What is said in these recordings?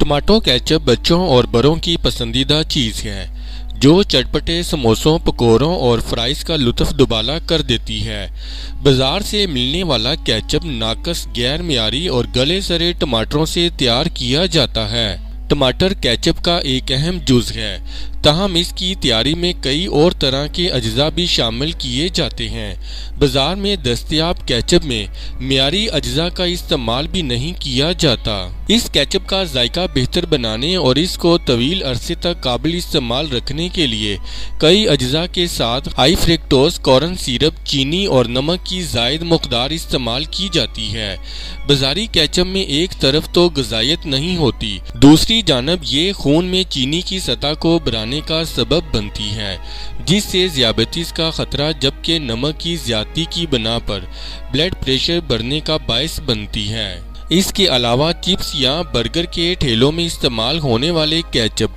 Tomato ketchup बच्चों और बड़ों की पसंदीदा चीज़ है जो चटपटे समोसों, पकौड़ों और फ्राइज़ का लुत्फ़ दुबाला कर देती है। बाजार से मिलने वाला केचप नाकस, गैर मियारी और गले सड़े टमाटरों से तैयार किया जाता है। टमाटर केचप का एक अहम जुज़ है, ताहम इसकी तैयारी में कई और तरह के अज्जा भी शामिल किए जाते हैं। बाजार में दस्तयाब केचप में मियारी अज्जा का इस्तेमाल भी नहीं किया जाता। इस केचप का जायका बेहतर बनाने और इसको तवील अरसे तक काबिल इस्तेमाल रखने के लिए कई अज्जा के साथ हाई फ्रक्टोज कॉर्न सिरप, चीनी और नमक की जायद मकदार इस्तेमाल की जाती है। बाजारी केचप में एक तरफ तो ग़िज़ायत नहीं होती, दूसरी जानब ये खून में चीनी की सतह को बढ़ाने का सबब बनती है, जिससे ज़ियाबतीस का खतरा, जबकि नमक की ज़्यादती की बिना पर ब्लड प्रेशर बढ़ने का बायस बनती है। इसके अलावा चिप्स या बर्गर के ठेलों में इस्तेमाल होने वाले केचप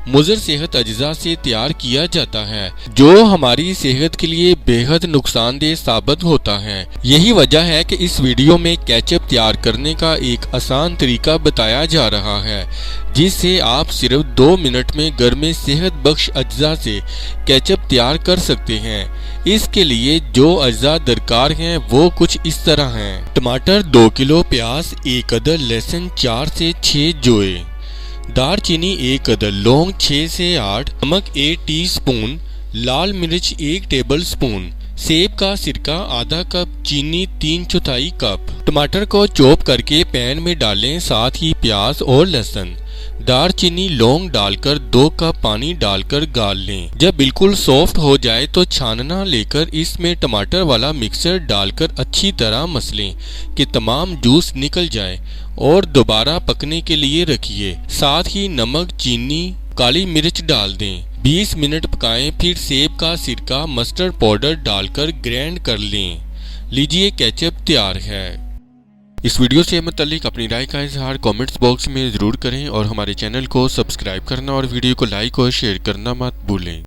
मुज़र सेहत अज्जा से तैयार किया जाता है, जो हमारी सेहत के लिए बेहद नुकसानदेह साबित होता है। यही वजह है कि इस वीडियो में केचप तैयार करने का एक आसान तरीका बताया जा रहा है, जिससे आप सिर्फ 2 मिनट में घर में सेहत बख्श अज्जा से केचप तैयार कर सकते हैं। इसके लिए जो अज्जा दरकार हैं वो कुछ इस तरह हैं: टमाटर 2 किलो, प्याज 1 अदद, लहसुन 4 से 6 जोए, दारचीनी 1 अदद, लौंग 6 से 8, नमक 1 टीस्पून, लाल मिर्च 1 टेबल स्पून, सेब का सिरका आधा कप, चीनी 3/4 कप। टमाटर को चॉप करके पैन में डालें, साथ ही प्याज और लहसुन, दारचीनी, लौंग डालकर 2 कप पानी डालकर गाल लें। जब बिल्कुल सॉफ्ट हो जाए तो छानना लेकर इसमें टमाटर वाला मिक्सर डालकर अच्छी तरह मसलें कि तमाम जूस निकल जाए और दोबारा पकने के लिए रखिए। साथ ही नमक, चीनी, काली मिर्च डाल दें। 20 मिनट पकाएं, फिर सेब का सिरका, मस्टर्ड पाउडर डालकर ग्राइंड कर लें। लीजिए, केचप तैयार है। इस वीडियो से मुताल्लिक अपनी राय का इजहार कमेंट्स बॉक्स में ज़रूर करें और हमारे चैनल को सब्सक्राइब करना और वीडियो को लाइक और शेयर करना मत भूलें।